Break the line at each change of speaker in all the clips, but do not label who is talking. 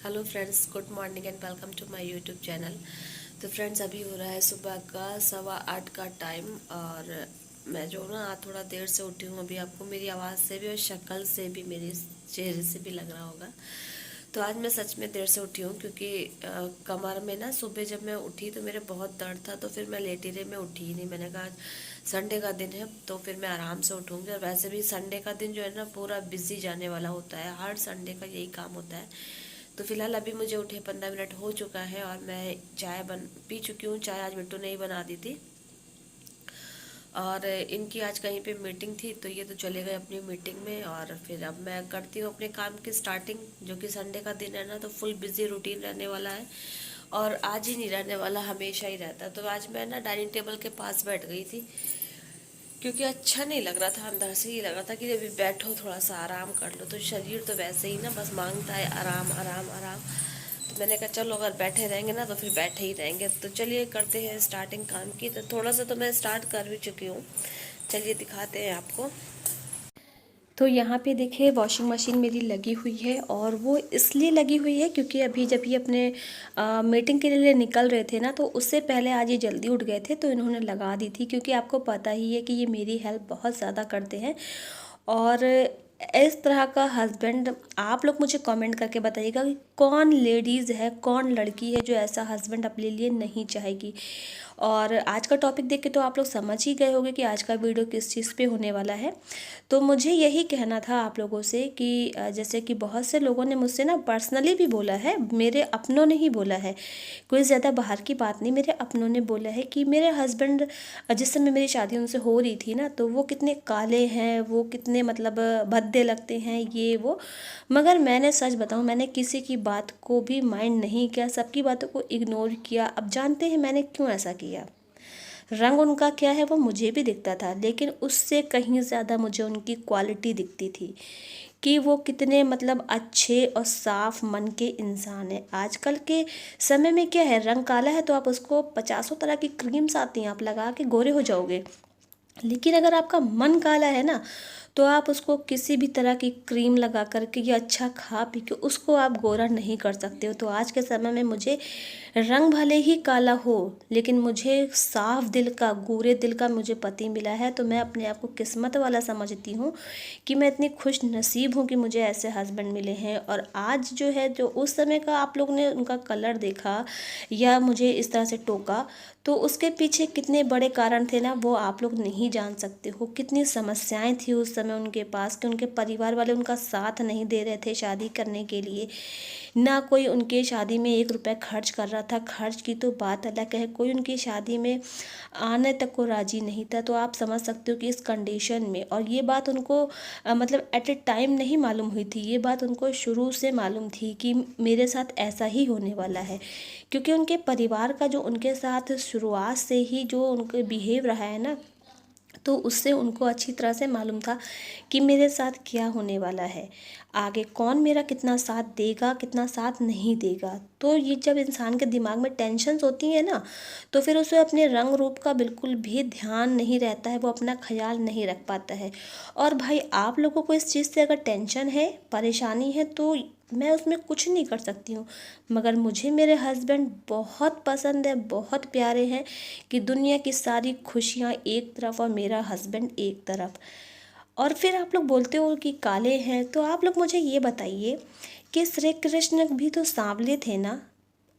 Hello friends, good morning and welcome to my YouTube channel. तो friends, अभी हो रहा है सुबह का 8:15 का टाइम और मैं जो ना आज थोड़ा देर से उठी हूँ। अभी आपको मेरी आवाज़ से भी और शक्ल से भी, मेरे चेहरे से भी लग रहा होगा। तो आज मैं सच में देर से उठी हूँ क्योंकि कमर में ना सुबह जब मैं उठी तो मेरे बहुत दर्द था, तो फिर मैं लेटी रही, मैं उठी ही नहीं। मैंने कहा संडे का दिन है तो फिर मैं आराम से उठूँगी। और वैसे भी संडे का दिन जो है ना पूरा बिजी जाने वाला होता है, हर संडे का यही काम होता है। तो फिलहाल अभी मुझे उठे 15 मिनट हो चुका है और मैं चाय बन पी चुकी हूँ। चाय आज बिट्टू ने ही बना दी थी और इनकी आज कहीं पे मीटिंग थी, तो ये तो चले गए अपनी मीटिंग में। और फिर अब मैं करती हूँ अपने काम की स्टार्टिंग, जो कि संडे का दिन है ना, तो फुल बिजी रूटीन रहने वाला है। और आज ही नहीं रहने वाला, हमेशा ही रहता है। तो आज मैं ना डाइनिंग टेबल के पास बैठ गई थी क्योंकि अच्छा नहीं लग रहा था। अंदर से ये लग रहा था कि अभी बैठो, थोड़ा सा आराम कर लो। तो शरीर तो वैसे ही ना बस मांगता है आराम आराम आराम। तो मैंने कहा चलो, अगर बैठे रहेंगे ना तो फिर बैठे ही रहेंगे। तो चलिए करते हैं स्टार्टिंग काम की। तो थोड़ा सा तो मैं स्टार्ट कर भी चुकी हूँ, चलिए दिखाते हैं आपको। तो यहाँ पे देखिए वॉशिंग मशीन मेरी लगी हुई है और वो इसलिए लगी हुई है क्योंकि अभी जब ये अपने मीटिंग के लिए निकल रहे थे ना, तो उससे पहले आज ये जल्दी उठ गए थे, तो इन्होंने लगा दी थी। क्योंकि आपको पता ही है कि ये मेरी हेल्प बहुत ज़्यादा करते हैं। और इस तरह का हस्बैंड आप लोग मुझे कमेंट करके बताइएगा कि कौन लेडीज़ है, कौन लड़की है जो ऐसा हस्बैंड अपने लिए नहीं चाहेगी। और आज का टॉपिक देख के तो आप लोग समझ ही गए होंगे कि आज का वीडियो किस चीज़ पे होने वाला है। तो मुझे यही कहना था आप लोगों से कि जैसे कि बहुत से लोगों ने मुझसे ना पर्सनली भी बोला है, मेरे अपनों ने ही बोला है, कोई ज़्यादा बाहर की बात नहीं, मेरे अपनों ने बोला है कि मेरे हस्बैंड जिस समय मेरी शादी उनसे हो रही थी ना, तो वो कितने काले हैं, वो कितने मतलब भद्दे लगते हैं, ये वो। मगर मैंने सच बताऊं, मैंने किसी की बात को भी माइंड नहीं किया, सबकी बातों को इग्नोर किया। अब जानते हैं मैंने क्यों ऐसा किया? रंग उनका क्या है वो मुझे भी दिखता था, लेकिन उससे कहीं ज़्यादा मुझे उनकी क्वालिटी दिखती थी कि वो कितने मतलब अच्छे और साफ मन के इंसान हैं। आजकल के समय में क्या है, रंग काला है तो आप उसको पचासों तरह की क्रीम्स आती हैं, आप लगा के गोरे हो जाओगे। लेकिन अगर आपका मन काला है ना, तो आप उसको किसी भी तरह की क्रीम लगा करके या अच्छा खा पी के उसको आप गोरा नहीं कर सकते हो। तो आज के समय में मुझे रंग भले ही काला हो, लेकिन मुझे साफ दिल का, गोरे दिल का मुझे पति मिला है। तो मैं अपने आप को किस्मत वाला समझती हूँ कि मैं इतनी खुश नसीब हूँ कि मुझे ऐसे हस्बैंड मिले हैं। और आज जो है, जो उस समय का आप लोग ने उनका कलर देखा या मुझे इस तरह से टोका, तो उसके पीछे कितने बड़े कारण थे ना, वो आप लोग नहीं जान सकते हो। कितनी समस्याएं थी उस समय उनके पास कि उनके परिवार वाले उनका साथ नहीं दे रहे थे शादी करने के लिए। ना कोई उनके शादी में 1 रुपया खर्च कर रहा था। खर्च की तो बात अलग है, कोई उनकी शादी में आने तक को राजी नहीं था। तो आप समझ सकते हो कि इस कंडीशन में, और ये बात उनको मतलब एट ए टाइम नहीं मालूम हुई थी, ये बात उनको शुरू से मालूम थी कि मेरे साथ ऐसा ही होने वाला है। क्योंकि उनके परिवार का जो उनके साथ शुरुआत से ही जो उनके बिहेव रहा है ना, तो उससे उनको अच्छी तरह से मालूम था कि मेरे साथ क्या होने वाला है, आगे कौन मेरा कितना साथ देगा, कितना साथ नहीं देगा। तो ये जब इंसान के दिमाग में टेंशन्स होती हैं ना, तो फिर उसे अपने रंग रूप का बिल्कुल भी ध्यान नहीं रहता है, वो अपना ख्याल नहीं रख पाता है। और भाई, आप लोगों को इस चीज़ से अगर टेंशन है, परेशानी है, तो मैं उसमें कुछ नहीं कर सकती हूँ। मगर मुझे मेरे हस्बैंड बहुत पसंद है, बहुत प्यारे हैं कि दुनिया की सारी खुशियाँ एक तरफ और मेरा हस्बैंड एक तरफ। और फिर आप लोग बोलते हो कि काले हैं, तो आप लोग मुझे ये बताइए कि श्री कृष्ण भी तो सांवले थे ना,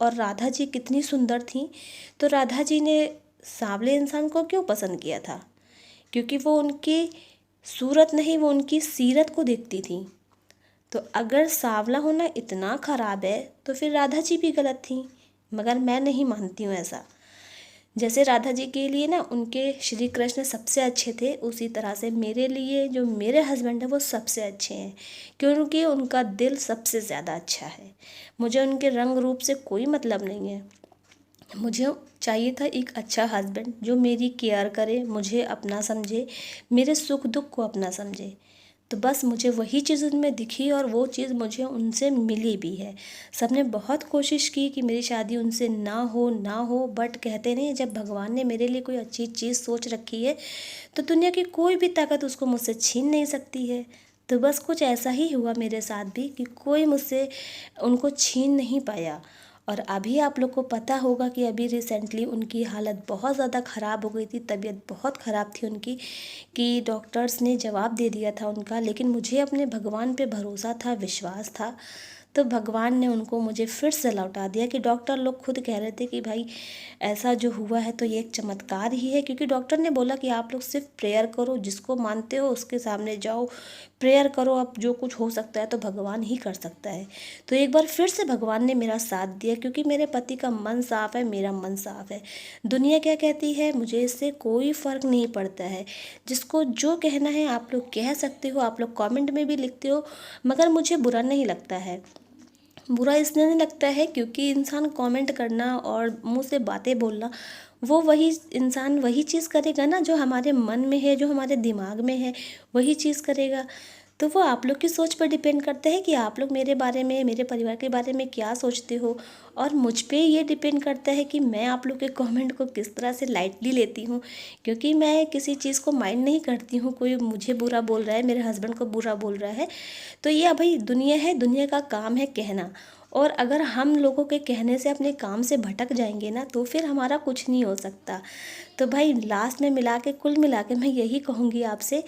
और राधा जी कितनी सुंदर थी। तो राधा जी ने सांवले इंसान को क्यों पसंद किया था? क्योंकि वो उनकी सूरत नहीं, वो उनकी सीरत को देखती थी। तो अगर सांवला होना इतना खराब है, तो फिर राधा जी भी गलत थी। मगर मैं नहीं मानती हूँ ऐसा। जैसे राधा जी के लिए ना उनके श्री कृष्ण सबसे अच्छे थे, उसी तरह से मेरे लिए जो मेरे हस्बैंड है वो सबसे अच्छे हैं, क्योंकि उनका दिल सबसे ज़्यादा अच्छा है। मुझे उनके रंग रूप से कोई मतलब नहीं है। मुझे चाहिए था एक अच्छा हस्बैंड जो मेरी केयर करे, मुझे अपना समझे, मेरे सुख दुख को अपना समझे। तो बस मुझे वही चीज़ उनमें दिखी और वो चीज़ मुझे उनसे मिली भी है। सबने बहुत कोशिश की कि मेरी शादी उनसे ना हो ना हो, बट कहते नहीं, जब भगवान ने मेरे लिए कोई अच्छी चीज़ सोच रखी है तो दुनिया की कोई भी ताकत उसको मुझसे छीन नहीं सकती है।
तो बस कुछ ऐसा ही हुआ मेरे साथ भी कि कोई मुझसे उनको छीन नहीं पाया। और अभी आप लोग को पता होगा कि अभी रिसेंटली उनकी हालत बहुत ज़्यादा ख़राब हो गई थी, तबीयत बहुत ख़राब थी उनकी, कि डॉक्टर्स ने जवाब दे दिया था उनका। लेकिन मुझे अपने भगवान पे भरोसा था, विश्वास था, तो भगवान ने उनको मुझे फिर से लौटा दिया। कि डॉक्टर लोग खुद कह रहे थे कि भाई ऐसा जो हुआ है तो ये एक चमत्कार ही है, क्योंकि डॉक्टर ने बोला कि आप लोग सिर्फ प्रेयर करो, जिसको मानते हो उसके सामने जाओ, प्रेयर करो, अब जो कुछ हो सकता है तो भगवान ही कर सकता है। तो एक बार फिर से भगवान ने मेरा साथ दिया, क्योंकि मेरे पति का मन साफ है, मेरा मन साफ है। दुनिया क्या कहती है मुझे इससे कोई फ़र्क नहीं पड़ता है। जिसको जो कहना है आप लोग कह सकते हो, आप लोग कमेंट में भी लिखते हो, मगर मुझे बुरा नहीं लगता है। बुरा इसलिए नहीं लगता है क्योंकि इंसान कमेंट करना और मुंह से बातें बोलना, वो वही इंसान वही चीज़ करेगा ना जो हमारे मन में है, जो हमारे दिमाग में है, वही चीज़ करेगा। तो वो आप लोग की सोच पर डिपेंड करता है कि आप लोग मेरे बारे में, मेरे परिवार के बारे में क्या सोचते हो। और मुझ पे ये डिपेंड करता है कि मैं आप लोग के कमेंट को किस तरह से लाइटली लेती हूँ, क्योंकि मैं किसी चीज़ को माइंड नहीं करती हूँ। कोई मुझे बुरा बोल रहा है, मेरे हस्बैंड को बुरा बोल रहा है, तो ये भाई दुनिया है, दुनिया का काम है कहना। और अगर हम लोगों के कहने से अपने काम से भटक जाएंगे ना, तो फिर हमारा कुछ नहीं हो सकता। तो भाई लास्ट में मिला के, कुल मिला के मैं यही कहूँगी आपसे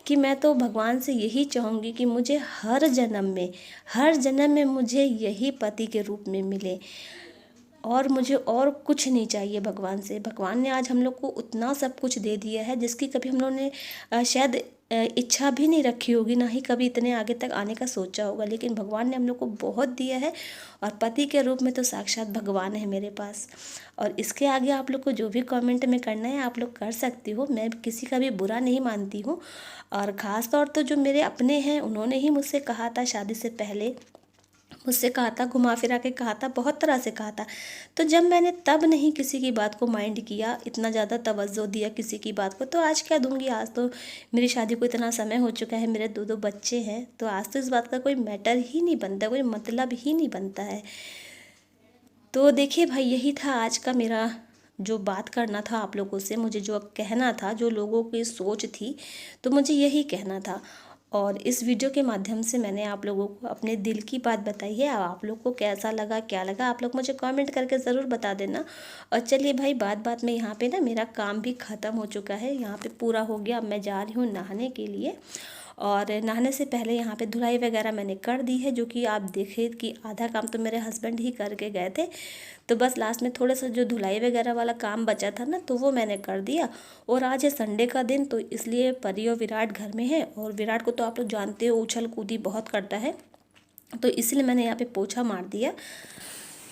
कि मैं तो भगवान से यही चाहूँगी कि मुझे हर जन्म में मुझे यही पति के रूप में मिले, और मुझे और कुछ नहीं चाहिए भगवान से। भगवान ने आज हम लोग को उतना सब कुछ दे दिया है जिसकी कभी हम लोगों ने शायद इच्छा भी नहीं रखी होगी, ना ही कभी इतने आगे तक आने का सोचा होगा, लेकिन भगवान ने हम लोग को बहुत दिया है। और पति के रूप में तो साक्षात भगवान है मेरे पास। और इसके आगे आप लोग को जो भी कमेंट में करना है आप लोग कर सकती हो, मैं किसी का भी बुरा नहीं मानती हूँ। और ख़ास तौर तो जो मेरे अपने हैं उन्होंने ही मुझसे कहा था, शादी से पहले मुझसे कहा था, घुमा फिरा के कहा था, बहुत तरह से कहा था। तो जब मैंने तब नहीं किसी की बात को माइंड किया, इतना ज़्यादा तवज्जो दिया किसी की बात को, तो आज क्या दूंगी। आज तो मेरी शादी को इतना समय हो चुका है, मेरे 2 बच्चे हैं, तो आज तो इस बात का कोई मैटर ही नहीं बनता, कोई मतलब ही नहीं बनता है। तो देखिए भाई, यही था आज का मेरा जो बात करना था आप लोगों से, मुझे जो कहना था, जो लोगों की सोच थी, तो मुझे यही कहना था। और इस वीडियो के माध्यम से मैंने आप लोगों को अपने दिल की बात बताई है। अब आप लोग को कैसा लगा, क्या लगा, आप लोग मुझे कमेंट करके ज़रूर बता देना। और चलिए भाई, बात में यहाँ पे ना मेरा काम भी ख़त्म हो चुका है, यहाँ पे पूरा हो गया। अब मैं जा रही हूँ नहाने के लिए, और नहाने से पहले यहाँ पे धुलाई वगैरह मैंने कर दी है, जो कि आप देखे कि आधा काम तो मेरे हस्बैंड ही करके गए थे। तो बस लास्ट में थोड़ा सा जो धुलाई वगैरह वाला काम बचा था ना, तो वो मैंने कर दिया। और आज है संडे का दिन, तो इसलिए परी और विराट घर में है। और विराट को तो आप लोग जानते हो, उछल कूदी बहुत करता है, तो इसलिए मैंने यहाँ पे पोछा मार दिया।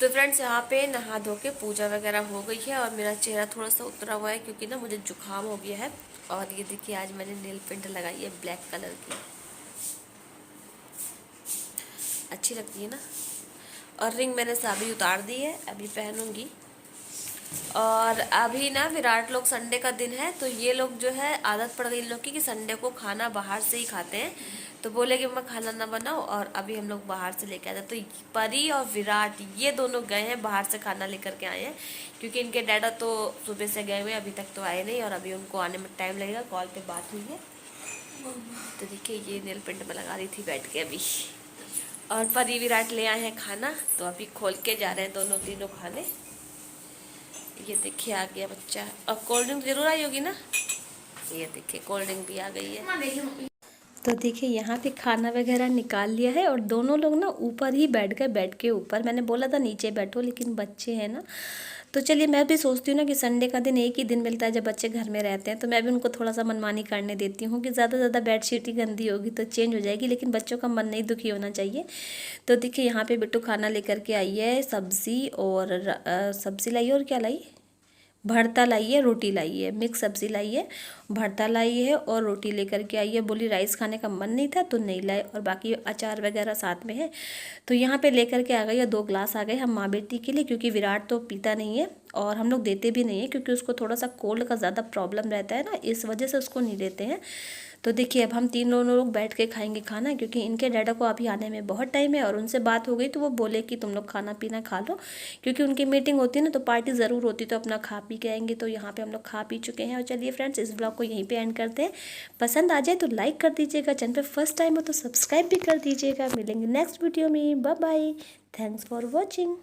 तो फ्रेंड्स, यहाँ पे नहा धो के पूजा वगैरह हो गई है, और मेरा चेहरा थोड़ा सा उतरा हुआ है क्योंकि ना मुझे जुकाम हो गया है। और ये देखिए, आज मैंने नेल पेंट लगाई है ब्लैक कलर की, अच्छी लगती है ना। और रिंग मैंने साभी उतार दी है, अभी पहनूंगी। और अभी ना विराट लोग, संडे का दिन है तो ये लोग जो है, आदत पड़ गई इन लोग की कि संडे को खाना बाहर से ही खाते हैं। तो बोले कि मैं खाना ना बनाओ, और अभी हम लोग बाहर से लेके आते। तो परी और विराट ये दोनों गए हैं बाहर से, खाना लेकर के आए हैं, क्योंकि इनके डैडा तो सुबह से गए हुए, अभी तक तो आए नहीं, और अभी उनको आने में टाइम लगेगा। कॉल पे बात हुई है। तो देखिए, ये नेल पेंट में लगा रही थी बैठ के अभी। और परी विराट ले आए हैं खाना, तो अभी खोल के जा रहे हैं दोनों तीनों खाने। ये देखिए, आ गया बच्चा। और कोल्ड ड्रिंक जरूर आई होगी ना, ये देखिए कोल्ड ड्रिंक भी आ गई है।
तो देखिए, यहाँ पे खाना वगैरह निकाल लिया है, और दोनों लोग ना ऊपर ही बैठ गए, बेड के ऊपर। मैंने बोला था नीचे बैठो, लेकिन बच्चे हैं ना। तो चलिए, मैं भी सोचती हूँ ना कि संडे का दिन एक ही दिन मिलता है जब बच्चे घर में रहते हैं, तो मैं भी उनको थोड़ा सा मनमानी करने देती हूँ कि ज़्यादा ज़्यादा बेडशीट ही गंदी होगी तो चेंज हो जाएगी, लेकिन बच्चों का मन नहीं दुखी होना चाहिए। तो देखिए, यहाँ पे बिट्टू खाना लेकर के आई है, सब्ज़ी और सब्ज़ी लाई है, और क्या लाई, भरता लाई है, रोटी लाई है, मिक्स सब्ज़ी लाई है, भरता लाई है और रोटी लेकर के आई है। बोली राइस खाने का मन नहीं था तो नहीं लाए, और बाकी अचार वगैरह साथ में है। तो यहाँ पे लेकर के आ गई, 2 ग्लास आ गए हम माँ बेटी के लिए, क्योंकि विराट तो पीता नहीं है। और हम लोग देते भी नहीं हैं क्योंकि उसको थोड़ा सा कोल्ड का ज़्यादा प्रॉब्लम रहता है ना, इस वजह से उसको नहीं देते हैं। तो देखिए अब हम तीनों लोग बैठ के खाएंगे खाना, क्योंकि इनके डैडा को अभी आने में बहुत टाइम है और उनसे बात हो गई तो वो बोले कि तुम लोग खाना पीना खा लो, क्योंकि उनकी मीटिंग होती है ना तो पार्टी ज़रूर होती, तो अपना खा पी के आएंगे। तो यहाँ पे हम लोग खा पी चुके हैं। और चलिए फ्रेंड्स, इस ब्लॉग को यहीं पे एंड करते हैं। पसंद आ जाए तो लाइक कर दीजिएगा, चैनल पे फर्स्ट टाइम हो तो सब्सक्राइब भी कर दीजिएगा। मिलेंगे नेक्स्ट वीडियो में। Bye bye, thanks for watching.